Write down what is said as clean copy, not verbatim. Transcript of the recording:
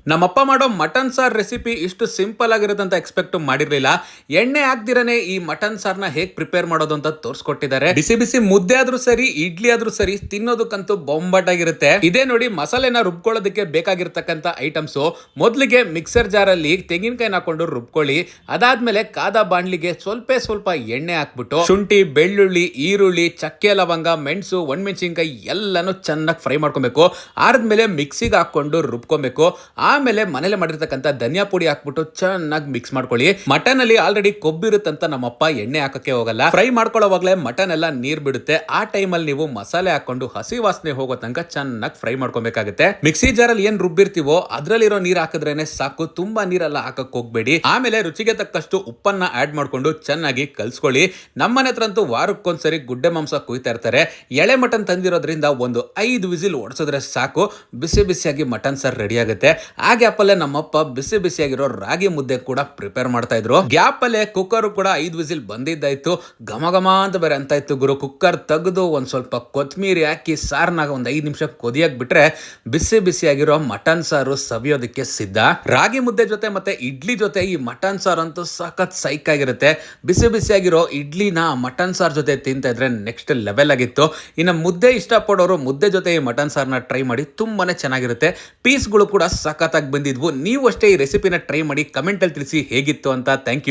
ನಮ್ಮಪ್ಪ ಮಾಡೋ mutton sir recipe ಇಷ್ಟು ಸಿಂಪಲ್ ಆಗಿರುತ್ತೆ ಅಂತ ಎಕ್ಸ್ಪೆಕ್ಟ್ ಮಾಡಿರ್ಲಿಲ್ಲ. ಎಣ್ಣೆ ಹಾಕ್ದಿರನೆ ಈ ಮಟನ್ ಸಾರ್ನ ಹೇಗ್ ಪ್ರಿಪೇರ್ ಮಾಡೋದು ಅಂತ ತೋರಿಸ್ಕೊಟ್ಟಿದ್ದಾರೆ. ಬಿಸಿ ಬಿಸಿ ಮುದ್ದೆ ಆದ್ರೂ ಸರಿ, ಇಡ್ಲಿ ಆದ್ರೂ ಸರಿ, ತಿನ್ನೋದಕ್ಕಂತೂ ಬೊಂಬಾಟಾಗಿರುತ್ತೆ. ಇದೇ ನೋಡಿ ಮಸಾಲೆನ ರುಬ್ಕೊಳ್ಳೋದಕ್ಕೆ ಬೇಕಾಗಿರ್ತಕ್ಕಂಥ ಐಟಮ್ಸ್. ಮೊದಲಿಗೆ ಮಿಕ್ಸರ್ ಜಾರ್ ಅಲ್ಲಿ ತೆಂಗಿನಕಾಯಿ ಹಾಕೊಂಡು ರುಬ್ಕೊಳ್ಳಿ. ಅದಾದ್ಮೇಲೆ ಕಾದ ಬಾಣ್ಲಿಗೆ ಸ್ವಲ್ಪ ಎಣ್ಣೆ ಹಾಕ್ಬಿಟ್ಟು ಶುಂಠಿ, ಬೆಳ್ಳುಳ್ಳಿ, ಈರುಳ್ಳಿ, ಚಕ್ಕೆ, ಲವಂಗ, ಮೆಣಸು, ಒಣಮೆಣಸಿನಕಾಯಿ ಎಲ್ಲಾನು ಚೆನ್ನಾಗಿ ಫ್ರೈ ಮಾಡ್ಕೊಬೇಕು. ಆದ್ಮೇಲೆ ಮಿಕ್ಸಿಗೆ ಹಾಕೊಂಡು ರುಬ್ಕೊಬೇಕು. ಆಮೇಲೆ ಮನೇಲೆ ಮಾಡಿರ್ತಕ್ಕಂಥ ಧನಿಯಾ ಪುಡಿ ಹಾಕ್ಬಿಟ್ಟು ಚೆನ್ನಾಗಿ ಮಿಕ್ಸ್ ಮಾಡ್ಕೊಳ್ಳಿ. ಮಟನ್ ಅಲ್ಲಿ ಆಲ್ರೆಡಿ ಕೊಬ್ಬಿರುತ್ತಂತ ನಮ್ಮಪ್ಪ ಎಣ್ಣೆ ಹಾಕಕ್ಕೆ ಹೋಗಲ್ಲ. ಫ್ರೈ ಮಾಡ್ಕೊಳ್ಳೋವಾಗ್ಲೇ ಮಟನ್ ಎಲ್ಲ ನೀರ್ ಬಿಡುತ್ತೆ. ಆ ಟೈಮ್ ಅಲ್ಲಿ ನೀವು ಮಸಾಲೆ ಹಾಕೊಂಡು ಹಸಿ ವಾಸನೆ ಹೋಗೋ ತನಕ ಚೆನ್ನಾಗಿ ಫ್ರೈ ಮಾಡ್ಕೊಬೇಕಾಗುತ್ತೆ. ಮಿಕ್ಸಿ ಜಾರ್ ಅಲ್ಲಿ ಏನ್ ರುಬ್ಬಿರ್ತೀವೋ ಅದ್ರಲ್ಲಿರೋ ನೀರ್ ಹಾಕಿದ್ರೇನೆ ಸಾಕು, ತುಂಬಾ ನೀರೆಲ್ಲ ಹಾಕಕ್ ಹೋಗ್ಬೇಡಿ. ಆಮೇಲೆ ರುಚಿಗೆ ತಕ್ಕಷ್ಟು ಉಪ್ಪನ್ನ ಆಡ್ ಮಾಡ್ಕೊಂಡು ಚೆನ್ನಾಗಿ ಕಲ್ಸ್ಕೊಳ್ಳಿ. ನಮ್ಮನೆ ಹತ್ರ ಅಂತೂ ವಾರಕ್ಕೊಂದ್ಸರಿ ಗುಡ್ಡೆ ಮಾಂಸ ಕುಯ್ತಾ ಇರ್ತಾರೆ. ಎಳೆ ಮಟನ್ ತಂದಿರೋದ್ರಿಂದ ಒಂದು 5 ವಿಸಿಲ್ ಓಡಿಸಿದ್ರೆ ಸಾಕು, ಬಿಸಿ ಬಿಸಿಯಾಗಿ ಮಟನ್ ಸಾರ್ ರೆಡಿ ಆಗುತ್ತೆ. ಆ ಗ್ಯಾಪ್ ಅಲ್ಲೇ ನಮ್ಮಪ್ಪ ಬಿಸಿ ಬಿಸಿಯಾಗಿರೋ ರಾಗಿ ಮುದ್ದೆ ಕೂಡ ಪ್ರಿಪೇರ್ ಮಾಡ್ತಾ ಇದ್ರು. ಗ್ಯಾಪ್ ಅಲ್ಲೇ ಕುಕ್ಕರ್ ಕೂಡ 5 ವಿಸಿಲ್ ಬಂದಿದ್ದಾಯ್ತು. ಘಮ ಘಮ ಅಂತ ಬೇರೆ ಅಂತ ಇತ್ತು ಗುರು. ಕುಕ್ಕರ್ ತೆಗೆದು ಒಂದ್ ಸ್ವಲ್ಪ ಕೊತ್ಮೀರಿ ಹಾಕಿ ಸಾರ್ನಾಗ ಒಂದ್ 5 ನಿಮಿಷ ಕೊದಿಯಕ್ ಬಿಟ್ರೆ ಬಿಸಿ ಬಿಸಿಯಾಗಿರೋ ಮಟನ್ ಸಾರು ಸವಿಯೋದಕ್ಕೆ ಸಿದ್ಧ. ರಾಗಿ ಮುದ್ದೆ ಜೊತೆ ಮತ್ತೆ ಇಡ್ಲಿ ಜೊತೆ ಈ ಮಟನ್ ಸಾರು ಅಂತೂ ಸಖತ್ ಸೈಕ್ ಆಗಿರುತ್ತೆ. ಬಿಸಿ ಬಿಸಿಯಾಗಿರೋ ಇಡ್ಲಿನ ಮಟನ್ ಸಾರ್ ಜೊತೆ ತಿಂತಾ ಇದ್ರೆ ನೆಕ್ಸ್ಟ್ ಲೆವೆಲ್ ಆಗಿತ್ತು. ಇನ್ನು ಮುದ್ದೆ ಇಷ್ಟಪಡೋರು ಮುದ್ದೆ ಜೊತೆ ಈ ಮಟನ್ ಸಾರ್ನ ಟ್ರೈ ಮಾಡಿ, ತುಂಬಾನೇ ಚೆನ್ನಾಗಿರುತ್ತೆ. ಪೀಸ್ಗಳು ಕೂಡ ಸಖತ್ತಾಗಿ ಬಂದಿದ್ವು. ನೀವು ಅಷ್ಟೇ ಈ ರೆಸಿಪಿನ ಟ್ರೈ ಮಾಡಿ, ಕಮೆಂಟ್ ಅಲ್ಲಿ ತಿಳಿಸಿ ಹೇಗಿತ್ತು ಅಂತ. Thank you.